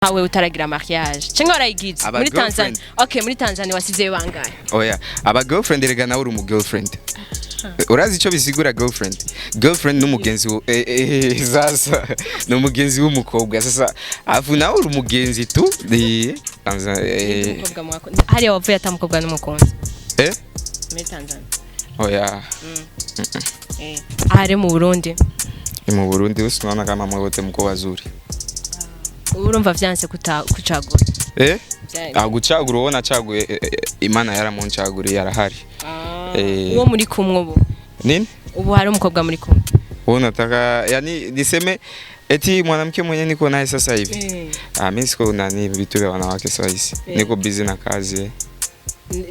Hawe utaragira mariage cyangwa warayigize muri Tanzania. Okay, muri Tanzania wasize bangaye? Oya, aba girlfriend erega nawe uri mu girlfriend. Urazi ico bisigura girlfriend? Girlfriend n'umugenzi sasa n'umugenzi w'umukobwa. Sasa afu nawe uri umugenzi tu umukobwa mwako. Hari wavuye atamukobwa n'umukunzi. Muri Tanzania. Oya. Ahari mu Burundi. Mu Burundi usimana kama mwote mko wazuri. Urumva vyanse kucagura. Gucagura ubona caguye Imana yaramuncaguriye yarahari. Uwo muri kumwe ubu. Nini? Ubu hari umukobwa muri kumwe. Uwo nataka yani niseme eti mwanamke mwenye niko naye sasa hivi. Mimi siko nani vitu vya wanawake sasa hivi. Niko busy na kazi.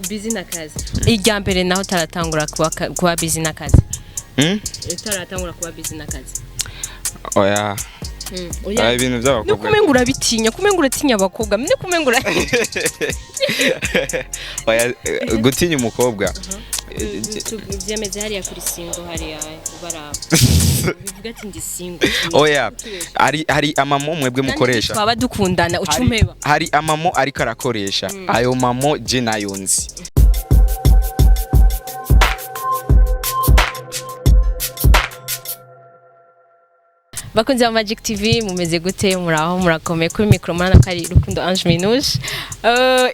Busy na kazi. Ijya mbere naho taratangura kuba busy na kazi. Taratangura kuba busy na kazi. Oya. Oya ibintu by'abakobwa. Nukumengura bitinya, kumengura tinya abakobwa. Mine kumengura. Oya gutinya umukobwa. Byemeze hariya kuri singo hariya baraba. Bivuga ati ndi singo. Oya hari amamo mwebwe mukoresha. Twaba dukundana ucumeba. Hari amamo ariko arakoresha. Ayo mamo je nayonzi. Bakunze wa Magic TV mumeze gute muraho murakomeye kuri micro mana kari Rukundo Ange Minouche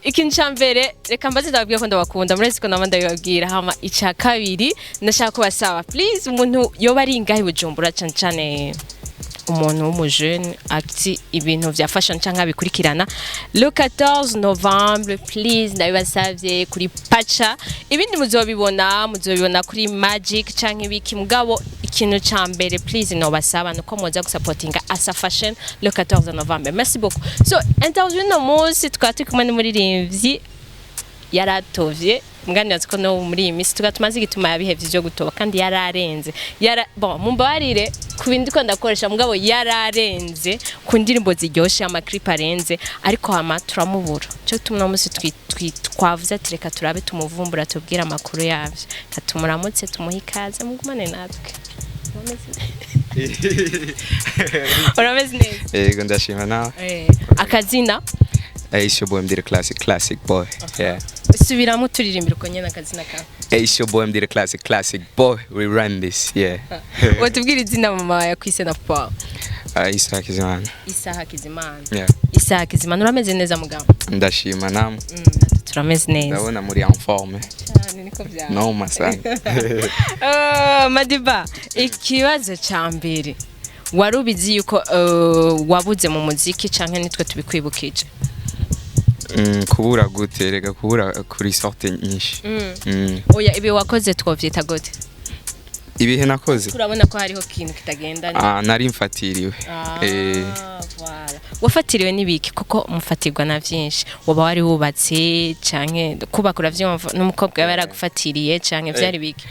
ikintu cyambere reka mbaze ndababwiye ko ndabakunda murezi ko namanda bibabwira hama ica kabiri ndashaka kubasaba please umuntu yoba ari ingahe Bujumbura cyane umuntu w'umujeune ati ibintu vya fashion cyangwa bikurikirana le 14 novembre please ndabibasavye kuri pacha ibindi muzobibona kuri Magic cyangwa ibiki mugabo ikintu cyambere please no basaba nuko moza gusupportinga asa fashion le 14 novembre merci beaucoup so interview no munsi twati kumwe n'umuririmbyi yaratovye mugani ko no muri iyi minsi tumaze igituma yabihevye byo gutoba kandi yararenze bon mumbarire kubindi ko ndakoresha mugabo yararenze ku ndirimbo ziryoshe ama clip arenze ariko hama turamubura cyo tumuna munsi twavuze ati reka turabe tumuvumbura tubwira amakuru yavyo katumuramutse tumuhikaze mugumane natwe urameze neza yego ndashima nawe akazina Aisha boy mdire classic boy yeah subiramo turirimbira uko nyene akazina ka Aisha boy mdire classic boy we run this yeah watubwira izina mama yakwise na papa Isa Kizimana yeah Isa Kizimana urameze neza mugabo ndashima namwe turameze neza ndabona muri en forme cyane niko bya no masana Madiba ikibazo cyambere warubizi yuko wabuze mu muziki canke nitwe tubikwibukije kubura guterega kubura kuri sorte nyinshi oya ibi wakoze twovyita gute ibihe nakoze turabona ko hariho kintu kitagenda nari mfatiriwe voilà wafatiriwe nibiki koko mufatirwa na byinshi waba wari wubatse canke kubakura vyumva n'umukobwa yaba yaragufatiriye canke vyari biki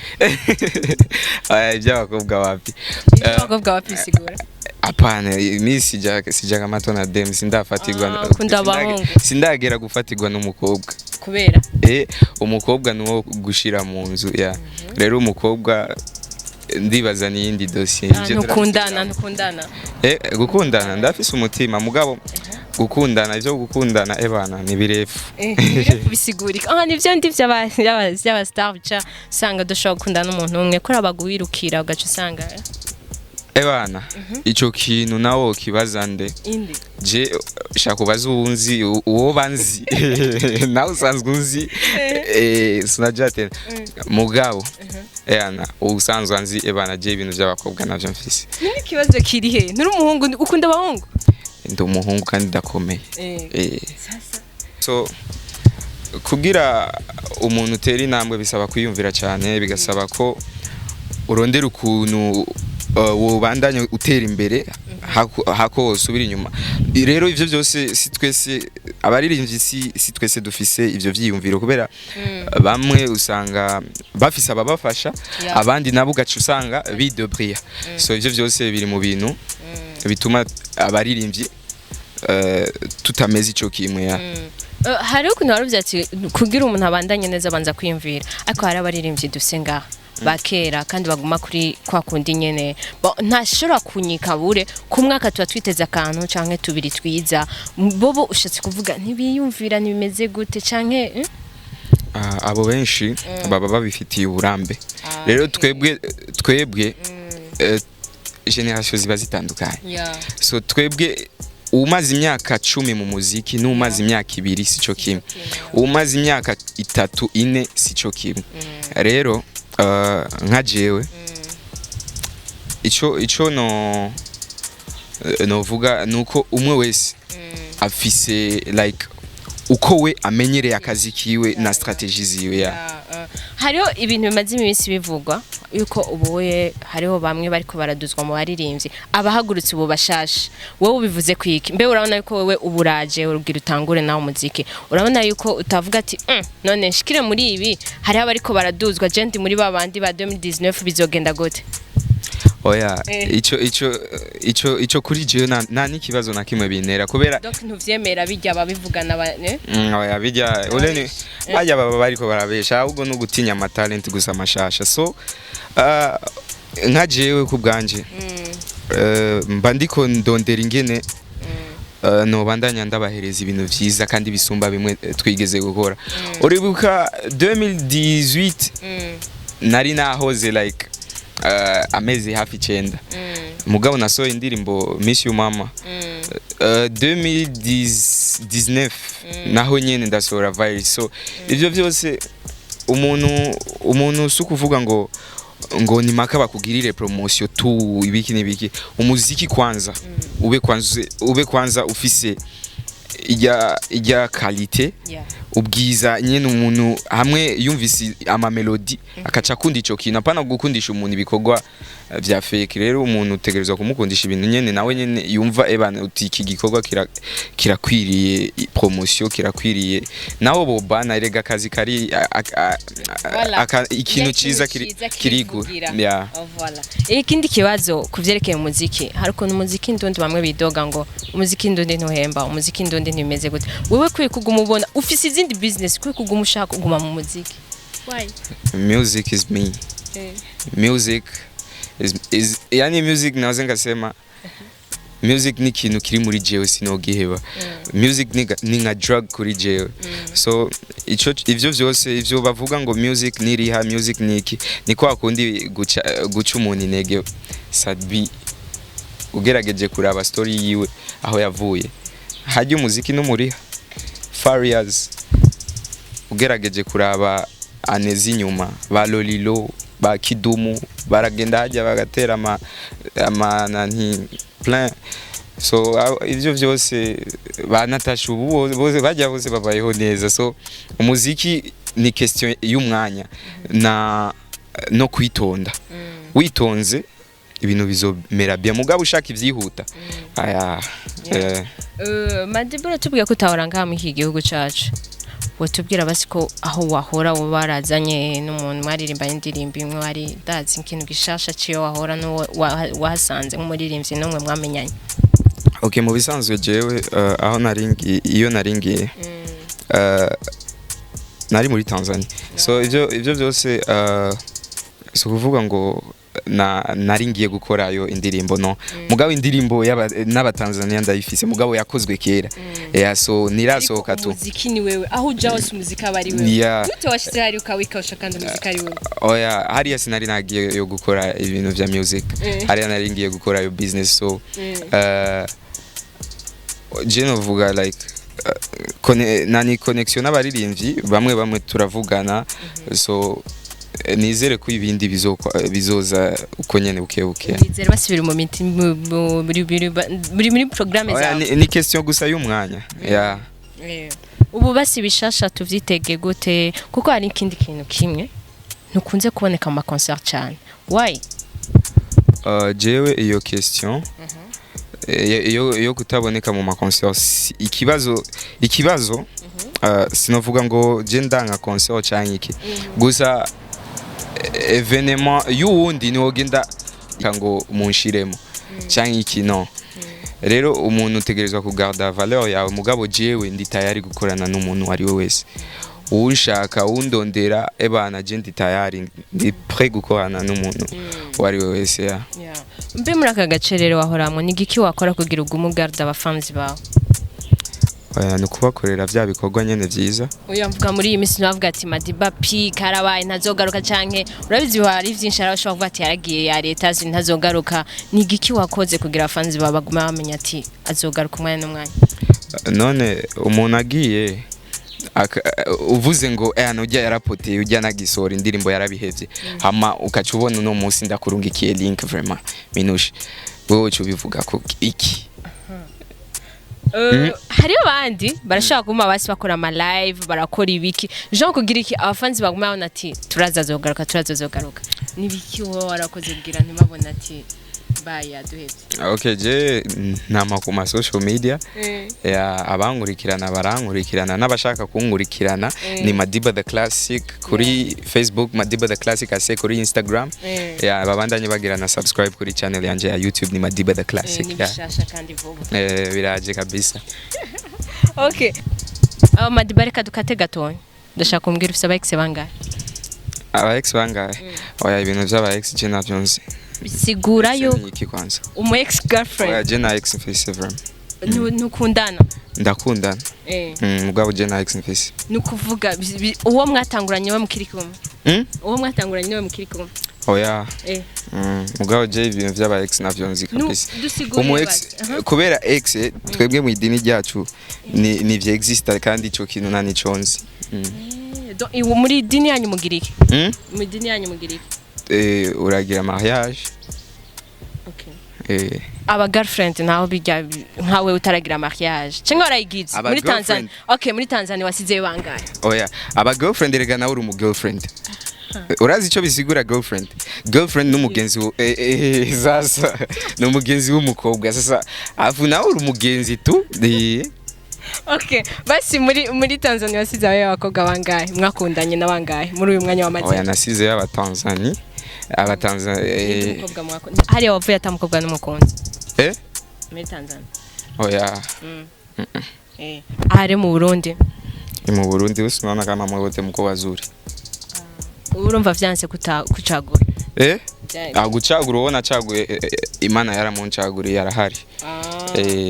iby'abakobwa wapi sigura apana misi sijaga matona dem sindafatirwa sindagera gufatirwa n'umukobwa kubera umukobwa nuwo gushira mu nzu ya rero umukobwa ndibaza n'iyindi dossier gukundana ndafise umutima mugabo gukundana ivyo gukundana ebana ni birefu bisigurika nivyo ndivyo aba star bica sanga dushobora gukundana n'umuntu umwe kuri abagwirukira ugaca usanga ebana ico kintu nawo kibazande je shaka kubaza unzi uwo banzi nawe usanzwe unzi sinajate mugabo yana usanzwe anzi ebana je ibintu by'abakobwa navyo mfise nini kibazo kiri he nturi umuhungu ukunda abahungu ndi umuhungu kandi ndakomeye sasa so kugira umuntu utera intambwe bisaba kwiyumvira cyane bigasaba ko urondera ukuntu wobandanye utera imbere hako usubira inyuma rero ivyo byose si twese abaririmbyi si twese dufise ivyo vyiyumviro kubera bamwe usanga bafise ababafasha abandi nabo gacu usanga bidebria so ivyo byose biri mu bintu bituma abaririmbyi tutameze ico kimwe ya hari ukuntu waruvyati kugira umuntu abandanye neza banza kwiyumvira ariko hari abaririmbyi dufise ngaha bakera kandi baguma kuri kwa kundi nyene ntashobora kunyikabure ku mwaka tuba twiteze akantu canke tubiri twiza bobo ushatse kuvuga ntibiyumvira nimeze gute canke abo benshi baba babifitiye uburambe rero twebwe generation ziba zitandukanye so twebwe umaze imyaka 10 mu muziki n'umaze imyaka 2 sico kimwe umaze imyaka 3 4 sico kimwe rero nka jewe ico no vuga nuko umwe wese afise like uko we amenyereye akazi kiwe na strategie ziwe hariho ibintu bimaze iminsi bivugwa yuko ubuye hariho bamwe bariko baraduzwa mu baririmbyi abahagurutse ubu bashasha wowe ubivuze kwiki mbe urabona yuko wewe uburaje urugira utangure nawo muziki urabona yuko utavuga ati none nshikire muri ibi hariho abariko baraduzwa jendi muri babandi ba 2019 bizogenda gute oya ico kuri jewe nta n'ikibazo na kimwe bintera kubera donc ntuvyemera bijya babivugana oya bijya urene bajya baba bariko barabesha ahubwo no gutinya ama talent gusa amashasha so nka jewe ku bwanje mba ndiko ndondera ingene no bandanya ndabahereza ibintu vyiza kandi bisumba bimwe twigeze gukora uribuka 2018 nari nahoze like amezi hafi 9 mugabo nasohoye indirimbo Miss You Mama 2019 naho nyene ndasohora virus so ivyo byose umuntu sukuvuga ngo ni maka bakugirire promotion tu ibiki nibiki umuziki kwanza ube kwanza ufise ijya qualité ubwiza nyene umuntu hamwe yumvise ama melody akaca kundi ico kintu apana gukundisha umuntu ibikorwa vya fake rero umuntu utegerezwa kumukundisha ibintu nyene nawe nyene yumva ebana uti iki gikorwa kirakwiriye promotion kirakwiriye nawo bobana erega kazi kari ikintu ciza kirigura voilà ikindi kibazo kuvyerekeye umuziki haruko n'umuziki ndundi bamwe bidoga ngo umuziki ndundi ntuhemba umuziki ndundi ntimeze gute wewe kwiye kuguma ubona ufise izindi business kwiye kuguma ushaka kuguma mu muziki why music is me music is yani music naze ngasema music ni kintu kiri muri jewe sinogiheba music ni nka drug kuri jewe so ivyo vyose ivyo bavuga ngo music niriha music niki ni kwa kundi guca umuntu intege sadbi ugerageje kuraba story yiwe aho yavuye hajya umuziki n'umuriha Farias ugerageje kuraba anezi nyuma ba Lolilo ba Kidumu baragenda hajya bagatera nti plein so ivyo vyose banatasha ubu bose bajya bose babayeho neza so umuziki ni question y'umwanya no kwitonda witonze ibintu bizomera bien mugabo ushaka ivyihuta aya Madiba tubwiye ko utahoranga mu iki gihugu cacu watubwira basi ko aho wahora warazanye n'umuntu mwaririmba indirimbo imwe wari dazi ikintu gishasha ciyo wahora no wahasanze nk'umuririmbyi n'umwe mwamenyanye okay mu bisanzwe jewe aho iyo naringiye nari muri Tanzania so ivyo byose so kuvuga ngo naringiye gukora yo indirimbo no mugabo indirimbo n'abatanzania ndayifise mugabo yakozwe kera so nirasohoka tu muziki ni wewe aho uja wose umuziki abari wewe gute washitse hari ukawikawusha kandi umuziki ari wewe oya hariya sinari nagiye yo gukora ibintu vya music hariya naringiye gukora yo business so je novuga like nani connection n'abaririmbyi bamwe turavugana so nizere ko ibindi bizoza uko nyene buke nizere basubira mu muri programme zawe ni question gusa y'umwanya ubu basi bishasha tuvyitege gute kuko hari ikindi kintu kimwe ntukunze kuboneka mu concert cyane why jewe iyo question yo kutaboneka mu concert ikibazo sinovuga ngo je ndanga concert cyane iki gusa evenement y'uwundi ni wogenda ngo munshiremo cyangwa iki no rero umuntu utegerezwa kugarda valeur yawe mugabo jewe ndi tayari gukorana n'umuntu ari we wese uwushaka undondera ebana je ndi tayari ndi prêt gukorana n'umuntu wari we wese ya mbe muri aka gace rero wahoramwe ni giki wakora kugira ugumugarda abafanzi bawe ni kubakorera bya bikorwa nyene vyiza uyamvuga muri iyi minsi navuga ati Madiba P karabaye ntazogaruka canke urabizi hari vyinshi arashobora kuvuga ati yaragiye ya leta ntazogaruka ni giki wakoze kugira abafanzi bawe baguma bamenya ati azogaruka umwanya n'umwanya none umuntu agiye uvuze ngo nujya yarapoteye ujya nagisora indirimbo yarabihevye hama ukaca ubona no munsi ndakurungikiye link vraiment minushe wowe cyo bivuga ko iki hariyo abandi barashaka kuma basi bakora ama live barakora ibiki Jean kugira iki abafanzi baguma babona ati turazazogaruka nibiki wowe warakoze kugira ntibabona ati baya duhebye okay je nama ku ma social media ya abankurikirana barankurikirana n'abashaka kunkurikirana ni Madiba the Classic kuri Facebook Madiba the Classic ase kuri Instagram ya babandanye bagira na subscribe kuri channel yanje ya YouTube ni Madiba the Classic ya kandi vuba biraje kabisa okay Madiba reka dukate gatonya ndashaka kumbwira ufite aba ex bangahe aba ex bangahe oya ibintu by'aba ex je navyonze bisigura yo umu ex girlfriend oya je na ex mfise vraiment nukundana ndakundana mugabo je na ex mfise nukuvuga uwo mwatanguranye we mukiri kumwe uwo mwatanguranye we mukiri kumwe oya mugabo je ibintu by'aba ex navyonze kabisa umu ex kubera ex twebwe mu idini ryacu ni vye exista kandi ico kintu nani conzi muri idini yanyu mugiriki mu idini yanyu mugiriki uragira mariage aba girlfriend naho bijya nkawe utaragira mariage cyangwa warayigize muri Tanzania muri Tanzania wasize bangahe oya aba girlfriend rega nawe uri mu girlfriend urazi ico bisigura girlfriend n'umugenzi sasa n'umugenzi w'umukobwa sasa afu nawe uri umugenzi tu basi muri Tanzania wasize abakobwa bangahe mwakundanye na bangahe muri uyu mwanya wa Madiba oya nasize y'abatanzania umukobwa mwakundanye hari wavuye atamukobwa n'umukunzi muri Tanzania oya ahari mu Burundi usimana kama mwote mko wazuri urumva vyanse kucagura gucagura ubona caguye Imana yaramuncaguriye yarahari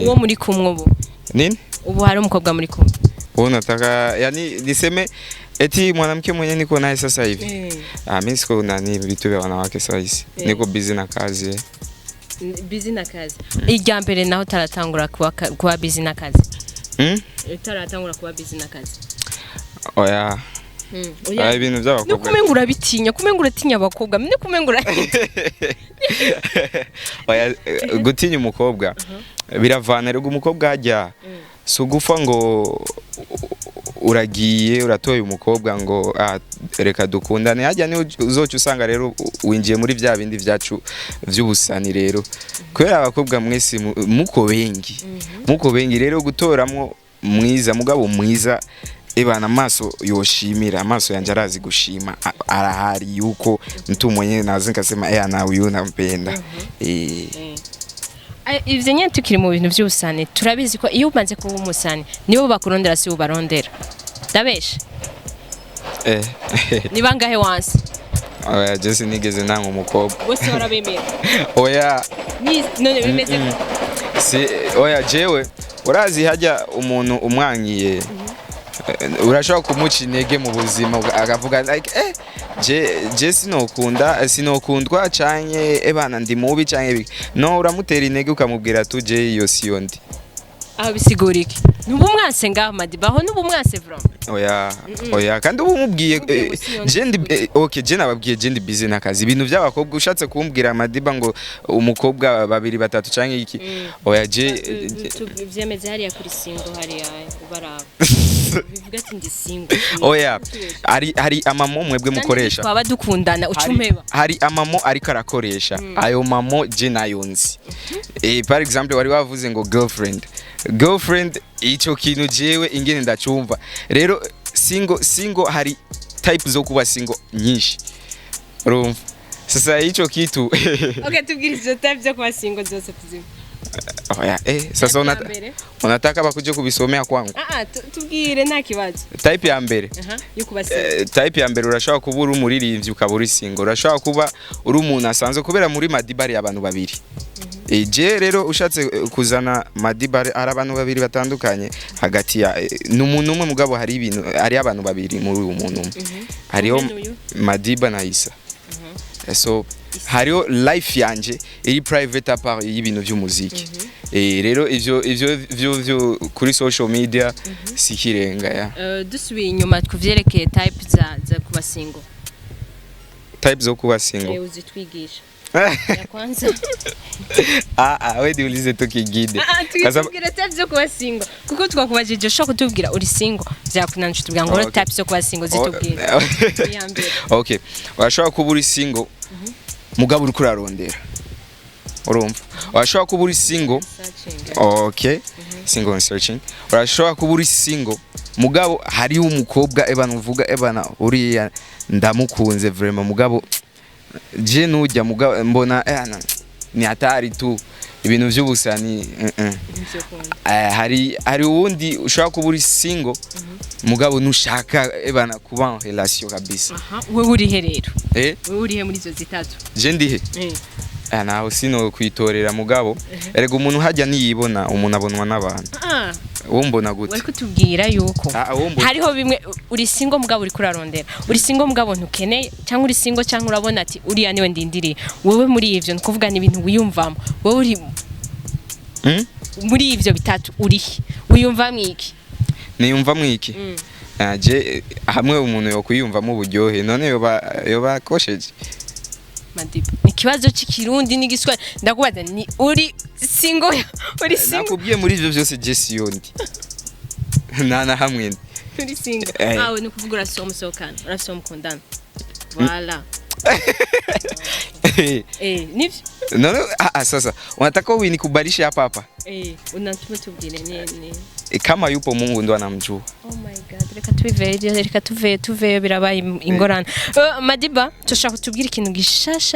uwo muri kumwe ubu nini ubu hari umukobwa muri kumwe unataka yani niseme eti mwanamke mwenye niko naye sasa hivi mimi siko nani vitu vya wanawake sasa hivi niko busy na kazi ijya mbere naho taratangura kuba busy na kazi taratangura kuba busy na kazi oya ibintu by'abakobwa nukumengura bitinya kumengura tinya abakobwa mine kumengura oya gutinya umukobwa biravana rego umukobwa hajya sugufa ngo uragiye uratoye umukobwa ngo reka dukundane hajya ni uzoca usanga rero winjiye muri bya bindi byacu by'ubusani rero kubera abakobwa mwese muko bengi rero gutoramwo mwiza mugabo mwiza ebana amaso yoshimira amaso yanje arazi gushima arahari yuko mtu mwenye nazi nkasema nawe uyu nampenda ivyo nyene tukiri mu bintu by'ubusani turabizi ko iyo umaze kuba umusani nibo bakurondera si ubarondera ndabesha ni bangahe wansi oya Jesse nigeze nanga umukobwa bose barabemera oya none bimeze si oya jewe urazi hajya umuntu umwangiye urashaka kumuca intege mu buzima akavuga like je sinokundwa canke ebana ndi mubi canke no uramutera intege ukamubwira tuje iyo siyo ndi aho bisigura iki nubu mwase ngaho Madiba aho nubu mwase vraiment oya kandi ubu mubwiye je nababwiye je ndi busy nakazi ibintu by'abakobwa ushatse kumbwira Madiba ngo umukobwa babiri batatu canke iki oya je vyemeze hari ya kuri singo hari ya ubaraba bivuga ati ndi singo oya hari amamo mwebwe mukoresha twaba dukundana ucumeba hari amamo ariko arakoresha ayo mamo je nayonzi par exemple wari wavuze ngo girlfriend ico kintu jewe ingene ndacumva rero single hari type zo kuba single nyinshi urumva sasa ico kitu tubwirize type zo kuba single zose tuzima Oya, sasa unataka bakuje kubisomea kwangu? Tubwire nta kibazo. Type ya mbere. Yo kubasinga. Type ya mbere urashobora kuba uri umuririmbyi ukaba uri single. Urashobora kuba uri umuntu asanzwe kubera muri MADIBA ari abantu babiri. Je rero ushatse kuzana MADIBA ari abantu babiri batandukanye hagati ya n'umuntu umwe mugabo hari ibintu ari abantu babiri muri uyu muntu umwe. Hariho MADIBA na Isa. So hariho life yanje iri private apart y'ibintu by'umuziki. Rero ivyo kuri social media sikirenga ya. Dusubiye inyuma twuvyerekeye type za kuba single. Type zo kuba single. Uzitwigisha. Ya kwanza. Wewe ndiulize tukigide. Tukubwira type zo kuba single. Kuko twakubajije shoko kutubwira uri single. Vyakunanije tubwira ngo type zo kuba single zitubwira. Okay. Urashobora kuba uri single. Mugabo uri kurarondera. Urumva? Urashobora kuba uri single. Okay. Single and searching. Urashobora kuba uri single. Mugabo hari umukobwa ebana uvuga ebana uri ndamukunze vraiment mugabo je nujya mugabo mbona ni hatari tu ibintu by'ubusa ni hari uwundi ushaka kuba uri single mugabo nushaka ebana kuba en relation kabisa. Wewe uri he rero? Wewe uri he muri zo zitatu? Je ndihe? Naho sino kwitorera mugabo erega umuntu hajya niyibona umuntu abonwa n'abantu. Wombona gute? Wari kutubwira yuko hariho bimwe uri single mugabo uri kurarondera. Uri single mugabo ntukeneye cyangwa uri single cyangwa urabona ati uri niwe ndindiriye. Wewe muri ivyo nkuvuga ni ibintu wiyumvamo. Wewe uri muri ivyo bitatu uri wiyumvamo iki? Niyumvamo iki? Je hamwe umuntu yo kuyumvamo uburyohe none yoba kosheje. MADIBA ni kibazo cy'ikirundi n'igiswahili ndakubaza ni uri single uri single nakubwiye muri ivyo byose je siyondi na hamwe uri single ni kuvuga urasomukana urasomukondana voilà nivyo none sasa unataka unikubalishe hapa unatuma tubwire nini kama yupo Mungu ndo anamjua. Oh my god, reka tuve birabaye ingorane. MADIBA tushaka kutubwira ikintu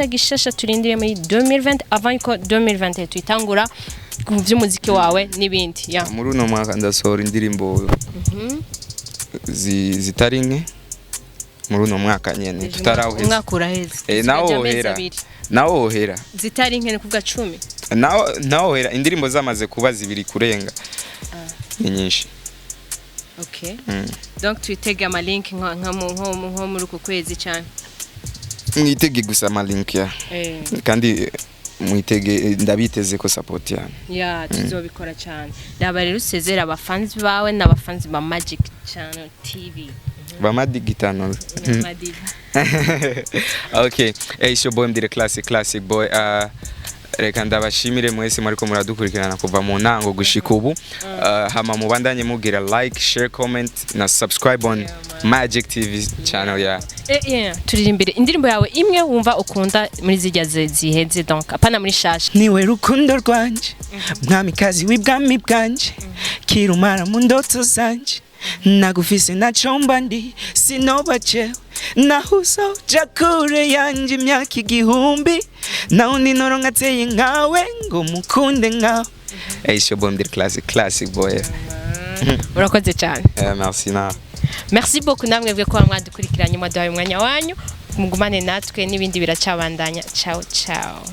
gishasha turindiriye muri 2020 avant ko 2021 tuyitangura ku by'umuziki wawe n'ibindi ya. Muri uno mwaka ndasohora indirimbo zitari nke muri uno mwaka nyene tutaraweza. Umwaka uraheze. Nawo ohera. Zitari nke ni kuvuga 10. Nawo ohera indirimbo zamaze kuba zibiri kurenga. Ni nyinshi. Okay. Donc tuyitege ama link nko muri uko kwezi cyane. Mwitege gusa ama link ya. Kandi mwitege ndabiteze ko support yani. Ya tuzobikora cyane. Ndaba rero usezera abafanzi bawe n'abafanzi ba Magic Channel TV. Ba Magic Channel. Okay. It's your boy MD classic boy. Reka ndabashimire mwese mariko muradukurikirana kuva mu ntango gushika ubu hama mubandanye mugira like share comment na subscribe on Magic TV channel ya turirimbire indirimbo yawe imwe wumva ukunda muri zijya ziheze donc apana muri shasha niwe rukundo rwanje mwamikazi w'ibwami bwanje kirumara mu ndoto zanje nagufise nacomba ndi sinobace nahuso jakure yanje imyaka igihumbi naundi noronka teye nkawe ngo mukunde nkawe. It's your boy MD classic boy. Urakoze cyane. Merci beaucoup namwe bwe ko mwadukurikiranye mwaduhaye umwanya wanyu mugumane natwe n'ibindi biracabandanya. Ciao.